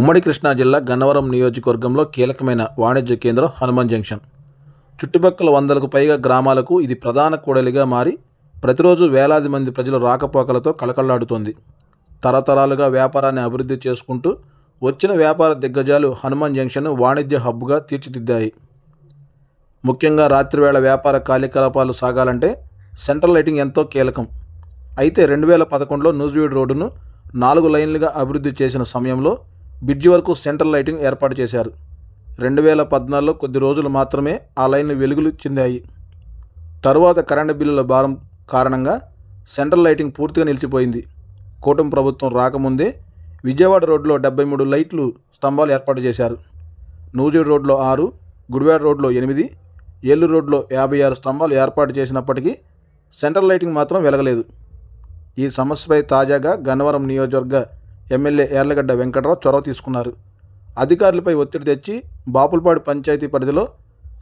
ఉమ్మడి కృష్ణా జిల్లా గన్నవరం నియోజకవర్గంలో కీలకమైన వాణిజ్య కేంద్రం హనుమాన్ జంక్షన్. చుట్టుపక్కల 100కు పైగా గ్రామాలకు ఇది ప్రధాన కూడలిగా మారి ప్రతిరోజు వేలాది మంది ప్రజల రాకపోకలతో కళకళలాడుతోంది. తరతరాలుగా వ్యాపారాన్ని అభివృద్ధి చేసుకుంటూ వచ్చిన వ్యాపార దిగ్గజాలు హనుమాన్ జంక్షన్ను వాణిజ్య హబ్గా తీర్చిదిద్దాయి. ముఖ్యంగా రాత్రివేళ వ్యాపార కార్యకలాపాలు సాగాలంటే సెంట్రల్ లైటింగ్ ఎంతో కీలకం. అయితే 2011లో నూజివీడు రోడ్డును 4 లైన్లుగా అభివృద్ధి చేసిన సమయంలో బ్రిడ్జి వరకు సెంట్రల్ లైటింగ్ ఏర్పాటు చేశారు. 2014లో కొద్ది రోజులు మాత్రమే ఆ లైన్లు వెలుగులు చెందాయి. తరువాత కరెంటు బిల్లుల భారం కారణంగా సెంట్రల్ లైటింగ్ పూర్తిగా నిలిచిపోయింది. కూటమి ప్రభుత్వం రాకముందే విజయవాడ రోడ్లో 73 లైట్లు స్తంభాలు ఏర్పాటు చేశారు. నూజివీడు రోడ్లో 6, గుడివాడ రోడ్లో 8, ఏలూరు రోడ్లో 56 స్తంభాలు ఏర్పాటు చేసినప్పటికీ సెంట్రల్ లైటింగ్ మాత్రం వెలగలేదు. ఈ సమస్యపై తాజాగా గన్నవరం నియోజకవర్గ ఎమ్మెల్యే యార్లగడ్డ వెంకట్రావు చొరవ తీసుకున్నారు. అధికారులపై ఒత్తిడి తెచ్చి బాపులపాడు పంచాయతీ పరిధిలో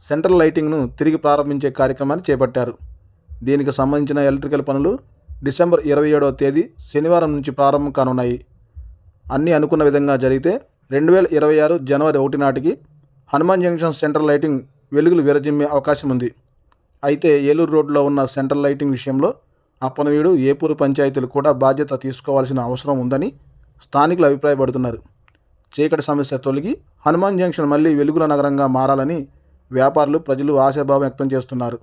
సెంట్రల్ లైటింగ్ను తిరిగి ప్రారంభించే కార్యక్రమాన్ని చేపట్టారు. దీనికి సంబంధించిన ఎలక్ట్రికల్ పనులు డిసెంబర్ 27వ తేదీ శనివారం నుంచి ప్రారంభం కానున్నాయి. అన్నీ అనుకున్న విధంగా జరిగితే 2026 జనవరి 1 నాటికి హనుమాన్ జంక్షన్ సెంట్రల్ లైటింగ్ వెలుగులు విరజిమ్మే అవకాశం ఉంది. అయితే ఏలూరు రోడ్లో ఉన్న సెంట్రల్ లైటింగ్ విషయంలో అప్పనవీడు, ఏపూరు పంచాయతీలు కూడా బాధ్యత తీసుకోవాల్సిన అవసరం ఉందని స్థానికులు అభిప్రాయపడుతున్నారు. చీకటి సమస్య తొలగి హనుమాన్ జంక్షన్ మళ్లీ వెలుగుల నగరంగా మారాలని వ్యాపారులు, ప్రజలు ఆశాభావం వ్యక్తం చేస్తున్నారు.